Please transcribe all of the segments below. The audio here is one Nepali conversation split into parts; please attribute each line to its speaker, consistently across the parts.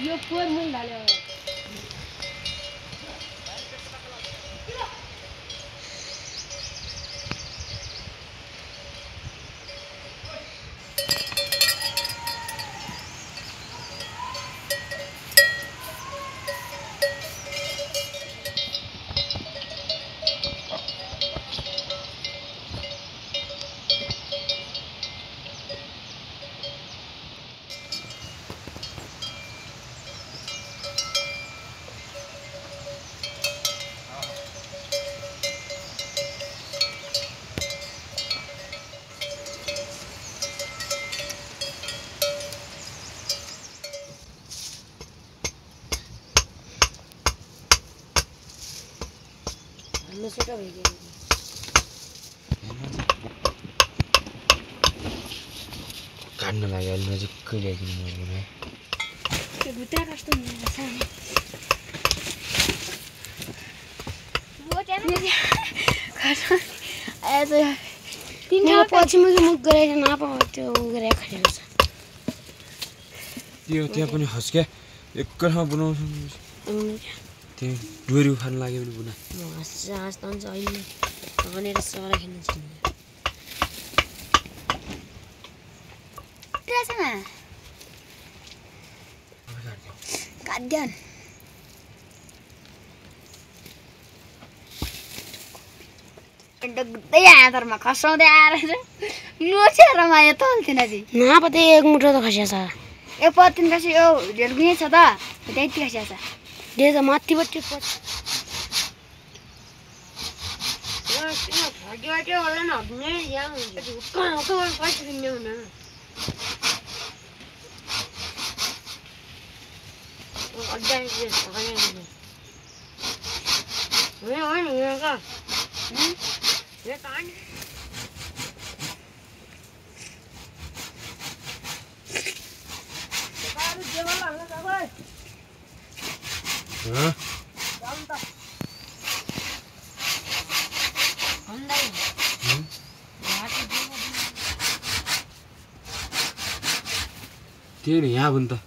Speaker 1: यो फोर मुन ढाल्यो छोटा भइ गयो
Speaker 2: काट्न लाग्यो अलि नजिकै ल्याइदिनु मैले
Speaker 1: त्यो भुत्रा कस्तो हुन्छ सानो तिनीहरू पछि मुख गरेर नपाउ त्यो गरेर खाएको छ
Speaker 2: त्यो त्यहाँ पनि हस्क्या एक ठाउँमा बनाउँछ त्यो डोरी उखाल्न लाग्यो भने बुना
Speaker 1: हाँस्दा हुन्छ अहिले भनेर सरा खेल्नु छ गाड्यान डग्दै आँतरमा खसाउँदै आएर नोचेर माया तल्थिन जी नापते एक मुठो त खसिया छ एक पतिन खसी यो ढेलगुनी छ त त्यति खसिया छ दे त माथिपट्टि पछ भाग्यो होला न हड्ने यहाँ हुन्छ कहाँ पैसा किन्ने हुँदैन
Speaker 2: त्यही नि यहाँ पनि त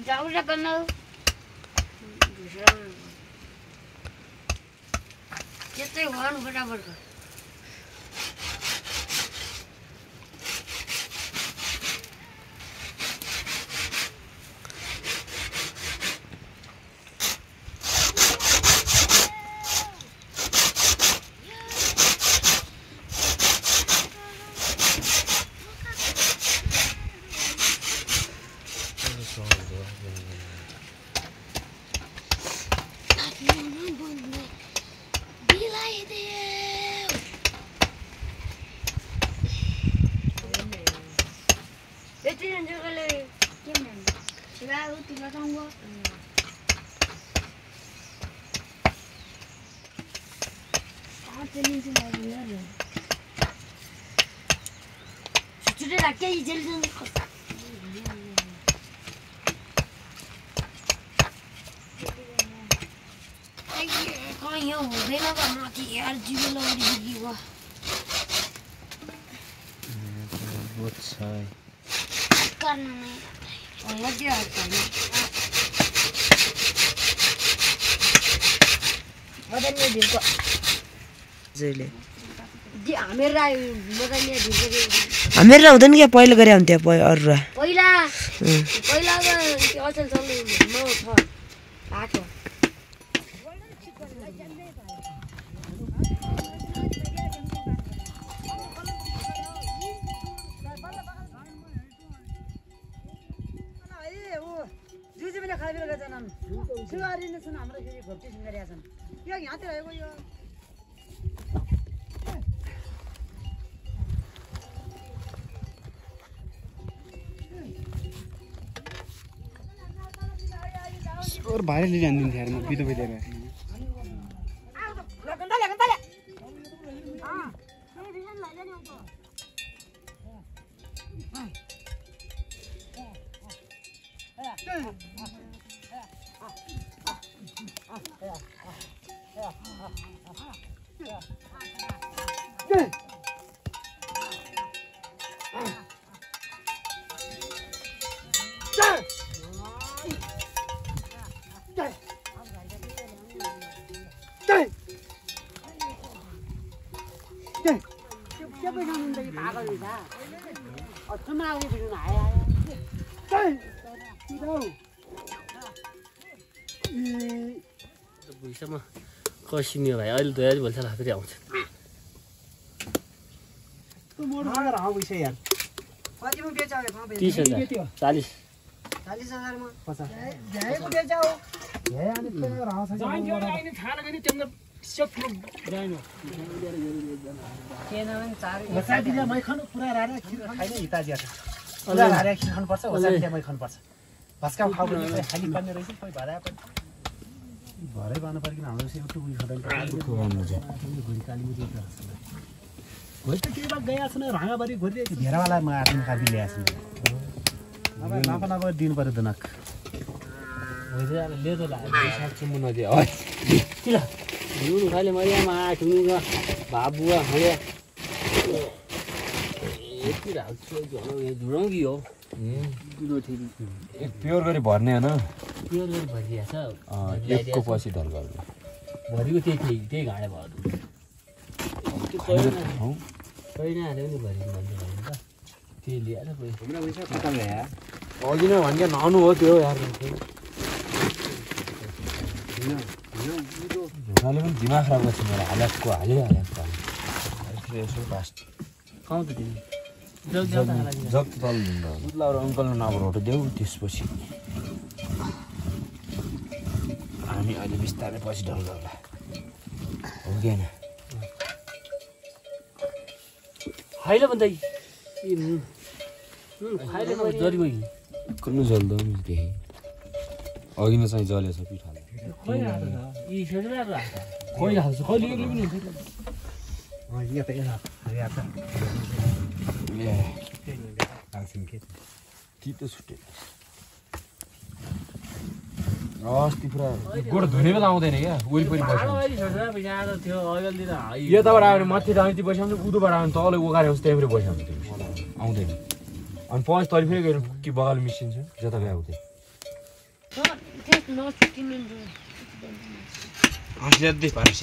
Speaker 1: जाऊ रे कन्नो त्यस्तै गर्नु फटाफट Sudah lagi jalan jalan kota. Kau yang mana kan mati RGB lagi gila.
Speaker 2: बहुत छ
Speaker 1: करना नहीं Allah dia akan बदलने दिन को
Speaker 2: जहिले
Speaker 1: दि हामीरा बदलने दिन को
Speaker 2: हामीरा हुँदैन के पहिला गरे हुन्थ्यो अरु
Speaker 1: पहिला के अचल चल्नु नौ छ आठो
Speaker 3: खाइबेर गएछन् सुगारी नै छन् हाम्रो फेरि घोप्टी सुगारिया छन् यो यहाँतिर आएको यो
Speaker 2: और भारी ले जान दिन यार मैं पीतो पीते में
Speaker 4: भुइँसम्म कसिनियो भाइ अहिले 2000 भन्छ ला फेरि आउँछ
Speaker 3: तँ मोड मागर हाउ भइस यार कतिमा बेचाउ यो फापे
Speaker 4: 30,000 40
Speaker 3: 40,000 मा 50 झ्याएको बेचाउ झ्याए अनि तेरो राउ छ जाइन त्यो आइने थाहा गरी तिम्रो सब जाइन केन भने 4 बसा दिला मै खानु पुरा रारा खिर खाइन हिता दिया पुरा रारा खिर खानु पर्छ बसा दिला मै खानु पर्छ भस्का खाउ भने खाली पर्ने रहेछ कोही भरा पनि भरै गर्नु पर्किन हाम्रो चाहिँ एउटा उयो खदान दुःख गर्नु चाहिँ घुरी काली मुजी त घोइ त के बात गया छन रांगाबारी घोरी घेरावाला म आदिन काबी ल्याछ अब नापा नापा दिन पर्यो दनक
Speaker 4: भइजा ले त ला साच्चै नदी है किला नुन खाले मरियामा ठुनुगा बाबुवा हळे यति राख्छु जनो यो जुडौँगी हो दुलो ठिक
Speaker 2: एक प्योर गरी भर्ने हैन
Speaker 4: प्योर गरी भरिया छ
Speaker 2: एकको पछि ढल गर्नु
Speaker 4: भरिको त्यही घाडे भयो त्यो पहिना हाल्यो नि भरि भन्नु त त्यही ल्याएर कोही
Speaker 3: हमरा पैसा खतम भया
Speaker 2: अघि नै भन्के नआउनु हो त्यो यार ढुङ्गाले पनि दिमाग खराब गर्छ मेरो हालतको हालिहालेको यसो फास्ट
Speaker 4: खाउँ त तिमी
Speaker 2: जग तल बुद्ला र अङ्कलको नाम रोट देऊ त्यसपछि हामी अहिले बिस्तारै पछि ढल गर्ला हो कि होइन
Speaker 4: खाइले भन्दै ए नुन खाइले म जरी गई
Speaker 2: कुन जल्दो देखि अघि नै चाहिँ जलेछ पिठा
Speaker 4: खोइ हाल्छ यी फेरि खोइ हाल्छ खोइ एक्लै पनि हुन्छ
Speaker 3: यो त या त
Speaker 2: ए
Speaker 3: आउँछन् के
Speaker 2: ती त छुटे अस्ति पुरा गोड धुने बेला आउँदैन क्या वरिपरि यताबाट आयो भने माथि राति बस्याउँछ उदोबाट आयो भने तलै उकाएर आउँछ त्यहीँ फेरि बस्याउँछ आउँदैन अनि पहुँच तले फेरि गएर कि बगाल मिसिन्छ जता गए आउँदैन ज्यादै पार्छ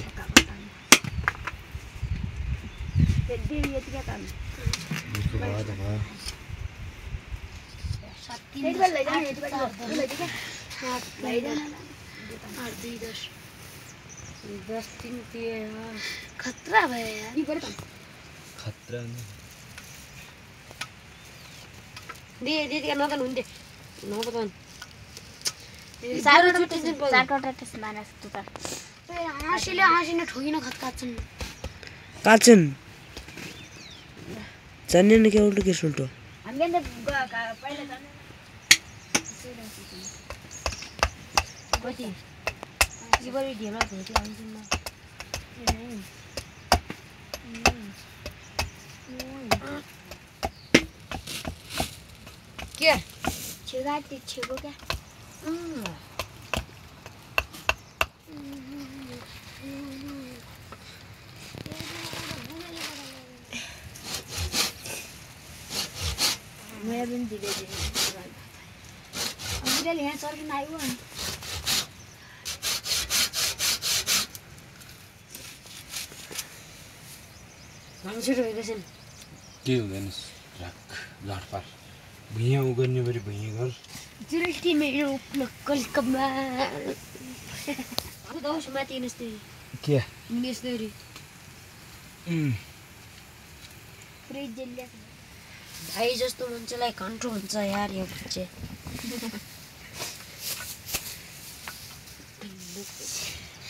Speaker 1: खतरा भयो
Speaker 2: खतरा
Speaker 1: दे नगन हुन्थे नगन सारो टेसन पर्छ चारवटा टेसन मानस तु त हाँसीले ठोकिन काट्छन्
Speaker 5: जान्ने न के उल्टो के सुल्टो
Speaker 1: हामीले पहिला जान्ने कति जीवरी ढेमा भेट्यो आउँछन् के छेगा छेगो क्या मैं भी धीरे धीरे यहाँ सर की नाई हुआ मान्छे रोइरहेछन्
Speaker 2: के हुँदैन राख लाटपार भुइँ उगर्ने बरी भुइँ घर
Speaker 1: जुल्टी मेरो कलकमा अब दौस माथि नस्ते
Speaker 2: के
Speaker 1: मिनेस्तेरी फ्रिज जल्ल्या भाइ जस्तो मान्छेलाई कन्ट्रोल हुन्छ यार यो बच्चे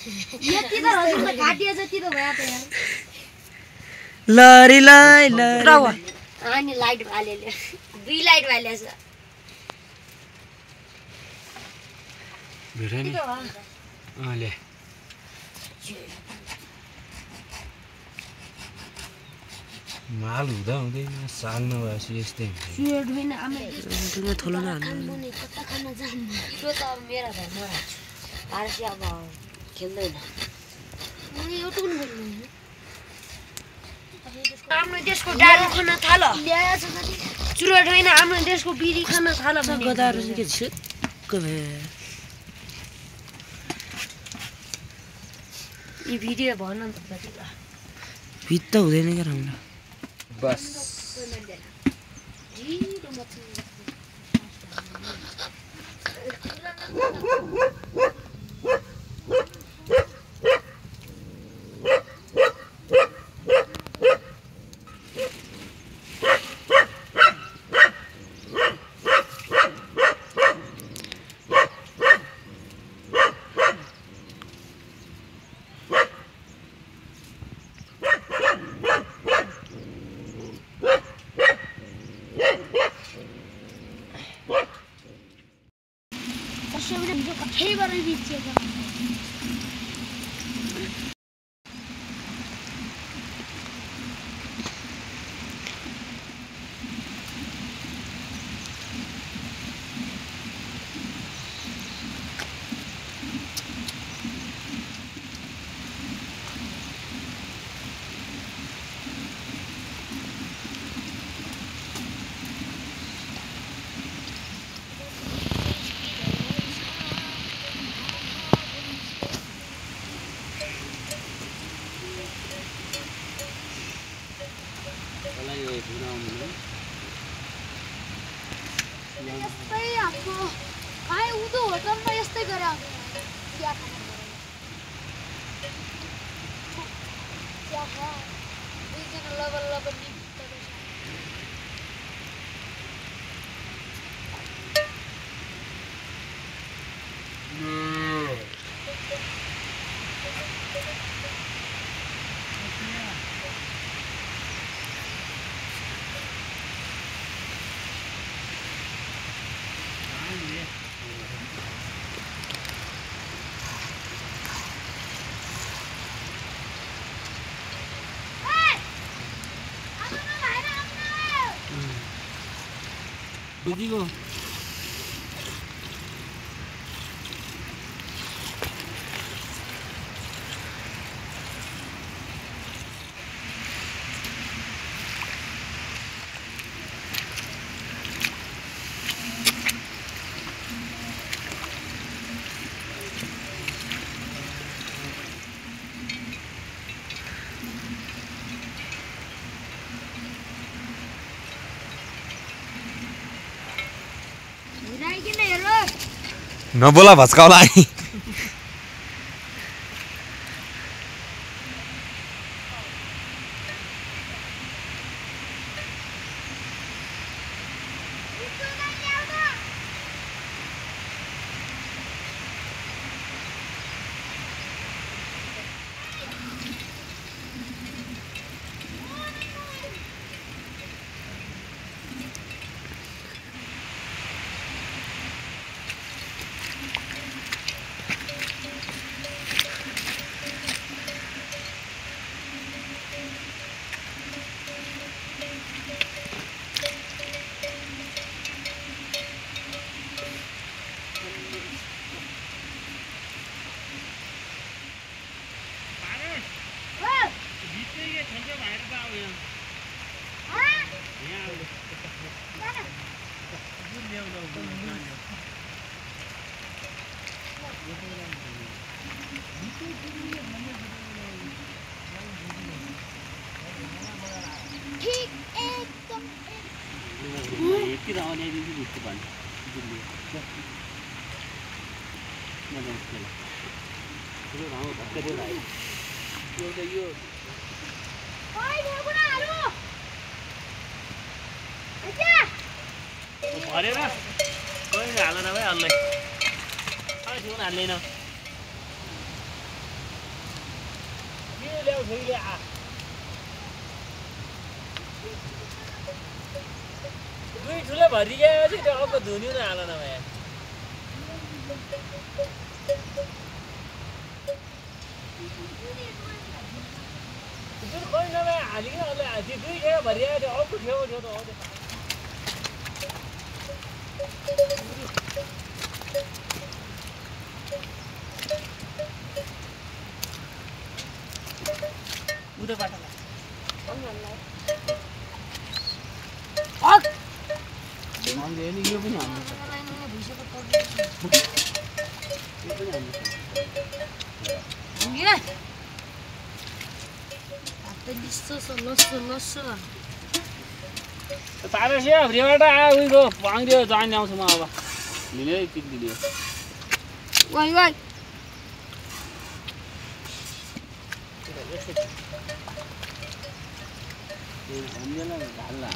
Speaker 1: यति त हजुर त घाटिया जति त भयो त यार
Speaker 4: लरी लै लरी
Speaker 1: अनि लाइट हालेले दुई लाइट हालेछ
Speaker 2: भेट्यो नि ले माल हुँदा हुँदैन साल नभएपछि यस्तै हुन्छ
Speaker 1: सुट होइन आमै
Speaker 4: थोलो न
Speaker 1: मुनि कता खान जान्नु त्यो त अब मेरा भाइ मरा आरसी अब खेल्दैन मैले एउटा पनि बोल्नु हाम्रो देशको दारु खान थाल ल्याएछ कति चुरोट होइन हाम्रो देशको बिरी खान थाल
Speaker 4: गदार के छुक्क भए
Speaker 1: यी भिडियो भन न त कति
Speaker 4: भित्त हुँदैन क्या राम्रो
Speaker 2: बस
Speaker 1: यस्तै हाम्रो खाए उदो होटलमा यस्तै गरे चिया खाना चिया खा दुईजना लबर लबर
Speaker 4: बुझिगयो
Speaker 2: नबोला भस्काउला
Speaker 4: अरे ना कोई हाल ना भाई हाल ले हालेन ल्याउ फेरि आ दुई ठुलो भरि गएपछि त्यो अर्को धुनी नै हाल न भाइ दुई कोही नभए हालिकन अहिले हाल्थ्यो दुई ठेउ भरि आयो त्यो अर्को ठेउ त हो त्यो उता बाटोमा यो पनि हाल्नु तारसिया भ्रिबाट आयो उहीको भाङदियो जान ल्याउँछु म अब लिने पिक दिदियो
Speaker 1: वाइ वाइ
Speaker 4: हामीलाई ढाल्ला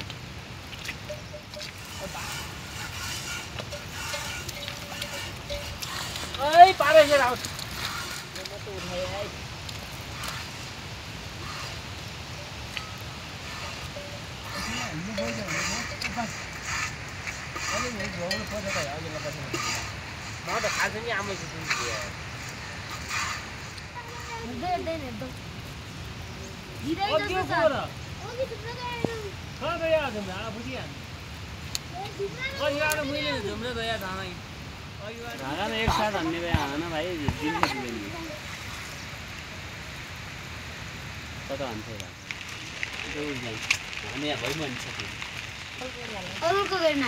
Speaker 4: ओइ पारेसिया आउ म त उठाए आइ म त खाल्छु नि आमै छु एक साथ हान्ने भाइ हान भाइ दिन्छ कता हान्छ हामी यहाँ भइरहन्छ
Speaker 1: अरूको गर्न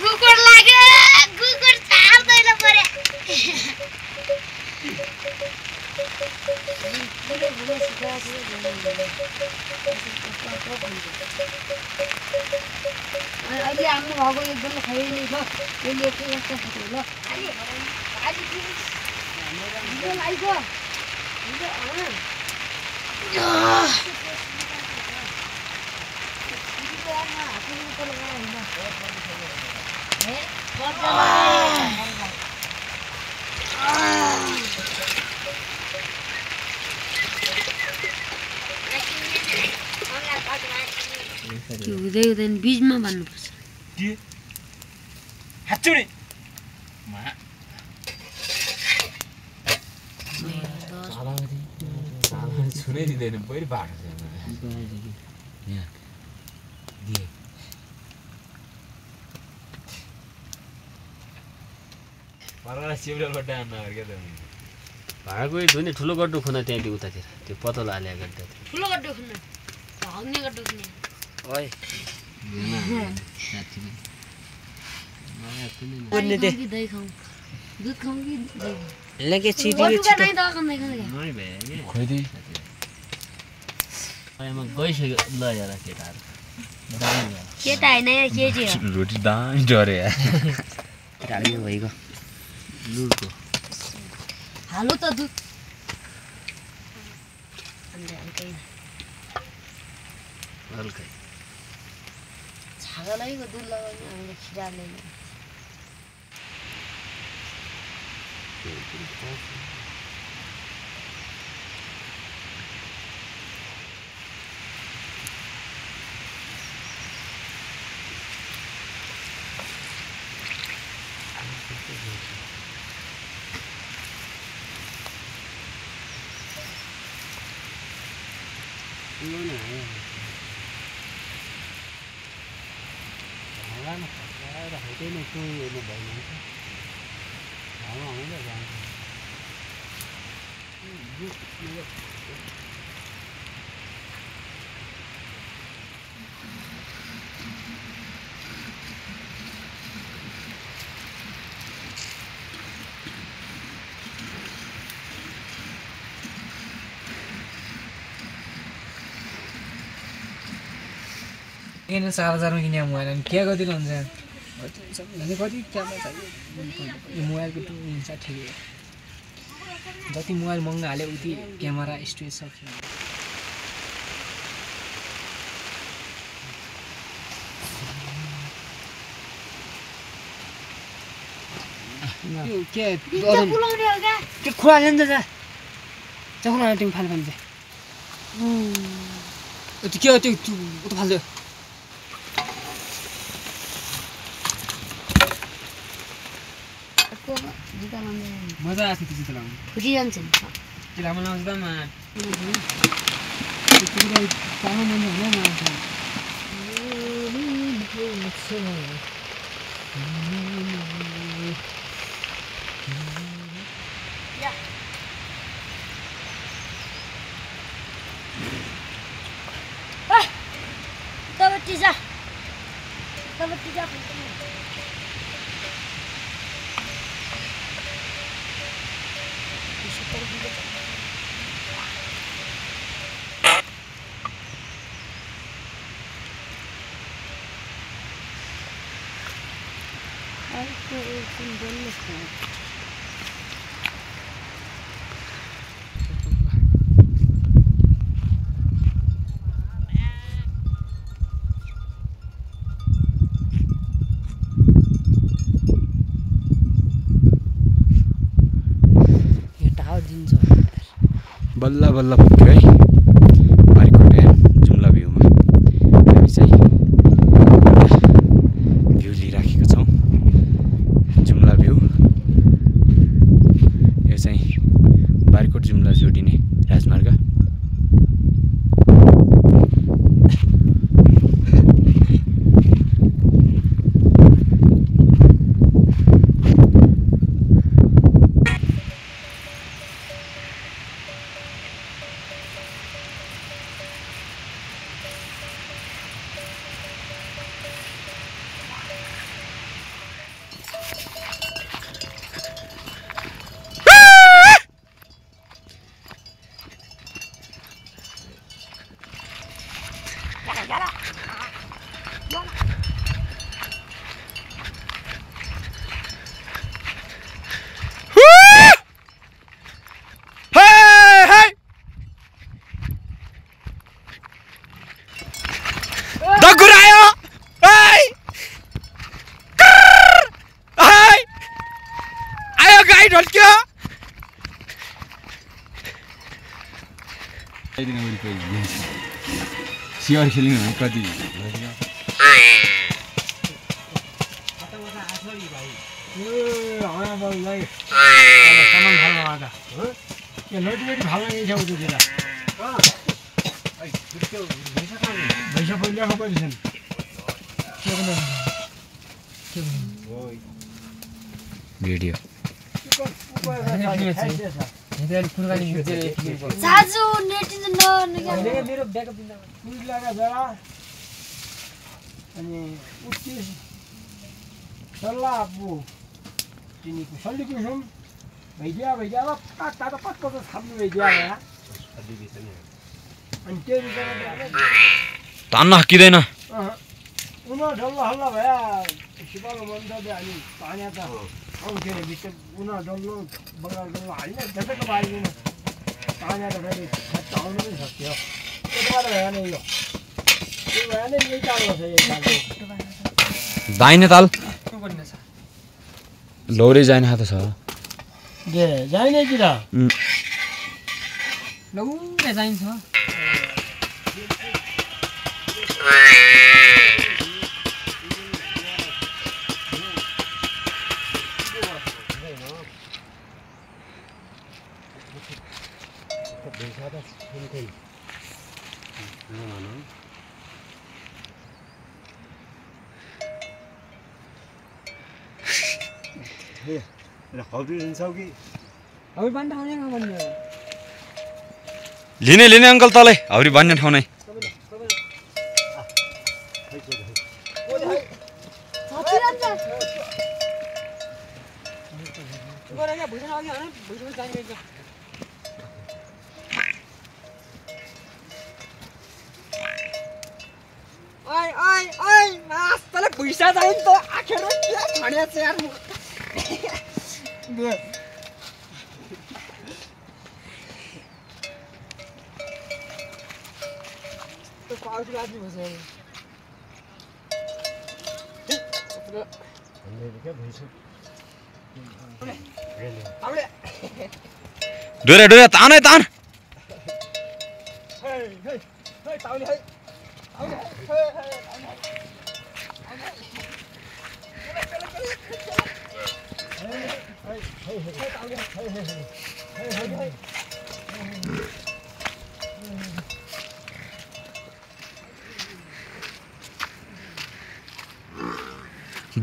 Speaker 1: गुकुर लाग्यो गुकुर चार्दैन पर्यो अहिले हाम्रो भएको एकदम खाइने छ त्यसले के कस्तो खायो ल हुँदै हुँदैन बीचमा भन्नुपर्छ
Speaker 4: के हाच्छु नि
Speaker 2: छुनै दिँदैन पहिलो बाटो
Speaker 4: भाँडाको धुने ठुलो गड्डो खुना त्यहाँदेखि उतातिर त्यो पतलो हाले गड्डा
Speaker 1: ठुलो गड्डो खुन्न भाग्ने गड्डो खुन्ने
Speaker 4: ओइ
Speaker 1: दही खाउँ दुध खाउँ कि दही
Speaker 4: लेके छिटो गइसक्यो ल यार केटाहरू
Speaker 1: केटा होइन केटी हो
Speaker 2: रोटी दामी डरे
Speaker 4: केटाहरू भइगयो लुडको
Speaker 1: हालो त दुध
Speaker 4: हल्कै
Speaker 1: छागलैको दुध लगाउने हामीले खिरा ल्याउने
Speaker 5: किन 4000 मा किने मोबाइल अनि के गर्दिन हुन्छ अनि कति क्यामेरा चाहियो यो मोबाइलको टु हुन्छ ठिकै जति मोबाइल महँगो हाल्यो उति क्यामेरा स्टोरेज सक्छ के
Speaker 1: पुलाउने हो क्या
Speaker 5: के खोला ल्यान्छ जा खोला तिमी फाल्नु पाइन्छ त्यो के हो त्यो उता फाल्दै मजा आएको थियो जुत्ता लाउनु
Speaker 1: फुटिजान्छ नि
Speaker 5: त्यो लामो लाउँछ त
Speaker 2: बल्ल बल्ल पुग्यो है बारीकोट जुम्ला भ्यूमा हामी चाहिँ भ्यू लिइराखेका छौँ जुम्ला भ्यू यो चाहिँ बारीकोट जुम्ला जोडिने राजमार्ग सियर खेल्नु कति भिडियो
Speaker 1: साजु नेटिन न
Speaker 5: मेरो ब्याकअप दिँदा
Speaker 6: लगा जरा अनि उति सल्ला अबु तिनीको सल्लीको छौं भइदिया पात थाप्नु भइदिया अनि त्यो
Speaker 2: तान्न हकिदैन
Speaker 6: उना डल्ला हल्ला भया सिपालो मन्दले अनि पानी त आउँथे भित्र उना डल्लो बगाल डल्लो हाल्ने जतिको बारीमा पानी त फेरि आउनु पनि सक्यो त्यतिबाट भएन यो त्यो भएन यही चाल्लो छ यही चाल्लो
Speaker 2: दाहिने ताल लौरे जाने हात छ
Speaker 6: दे जाने कि र
Speaker 5: लौरे जान्छ
Speaker 2: लिने अङ्कल तलै हौरी भन्ने ठाउँ नै
Speaker 5: तँलाई पैसा चाहियो नि त आखेर क्या छाड्या छ यार तो पाउडर आदमी भन्छ
Speaker 6: भन्ने क्या भइसक्यो
Speaker 2: डोरे डोरे तान है तान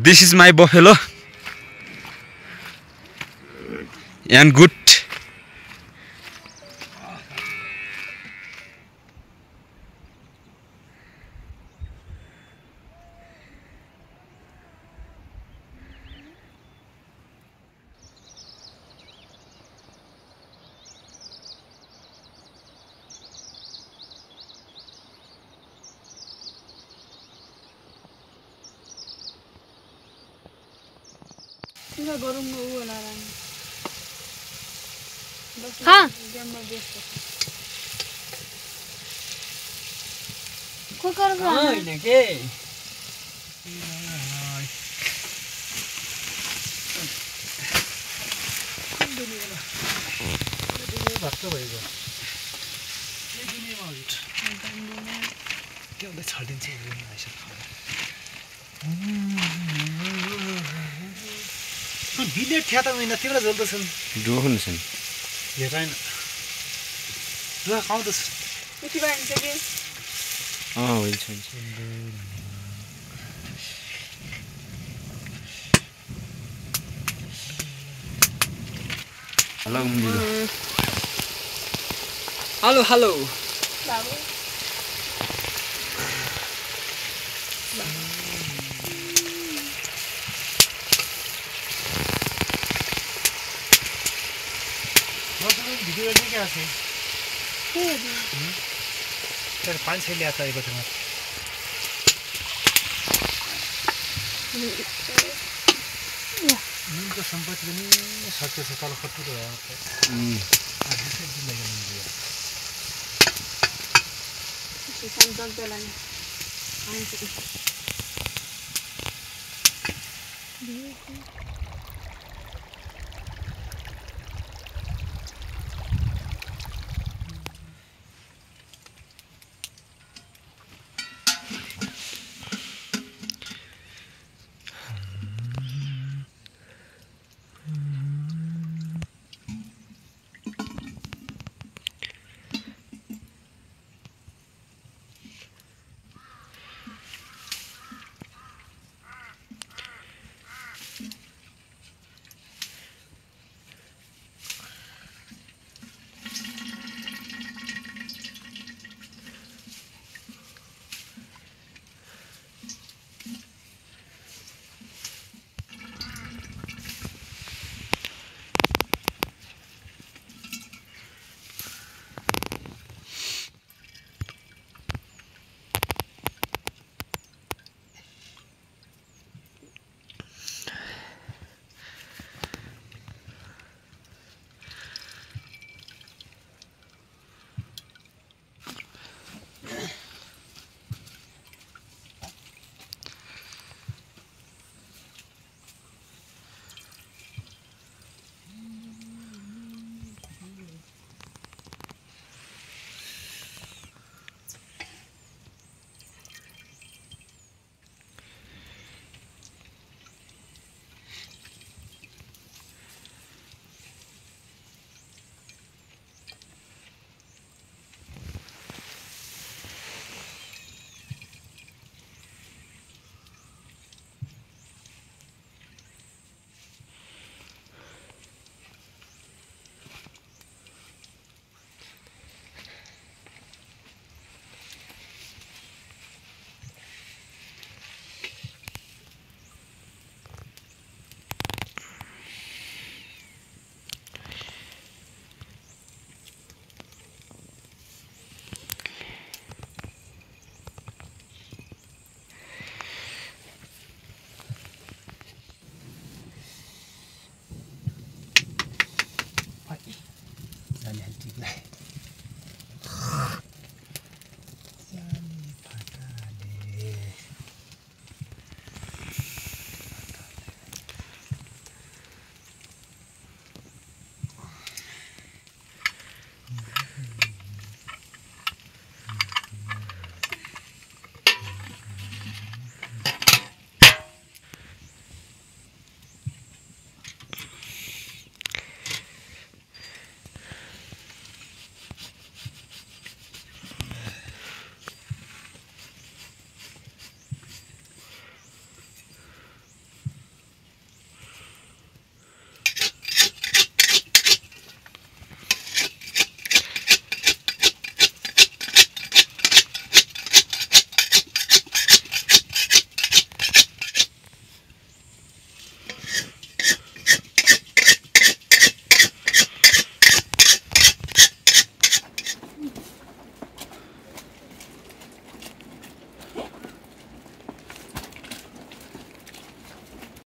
Speaker 2: This is my buffalo and good.
Speaker 1: Enggak gorong mau laran. Hah? Jam biasa. Kau kerja?
Speaker 4: Ah, ini ke?
Speaker 3: भक्क भइगयो के हुँदै छर्दिन्छ बिले ठ्या त महिना तिम्रो जल्दछन्
Speaker 2: डोहन छन्
Speaker 3: हेराइन दुआ खाउँदछ
Speaker 1: यति बाइन्छ के
Speaker 2: हुन्छ
Speaker 5: हेलो हेलो
Speaker 1: बाबु
Speaker 3: भिडियो गर्ने क्या छ
Speaker 1: के हो
Speaker 3: तर 5-6 ल्याछ आएको छ नीमको सम्पत्ति पनि सक्छ तल कत्रो भयो
Speaker 1: किसान जल्दलाई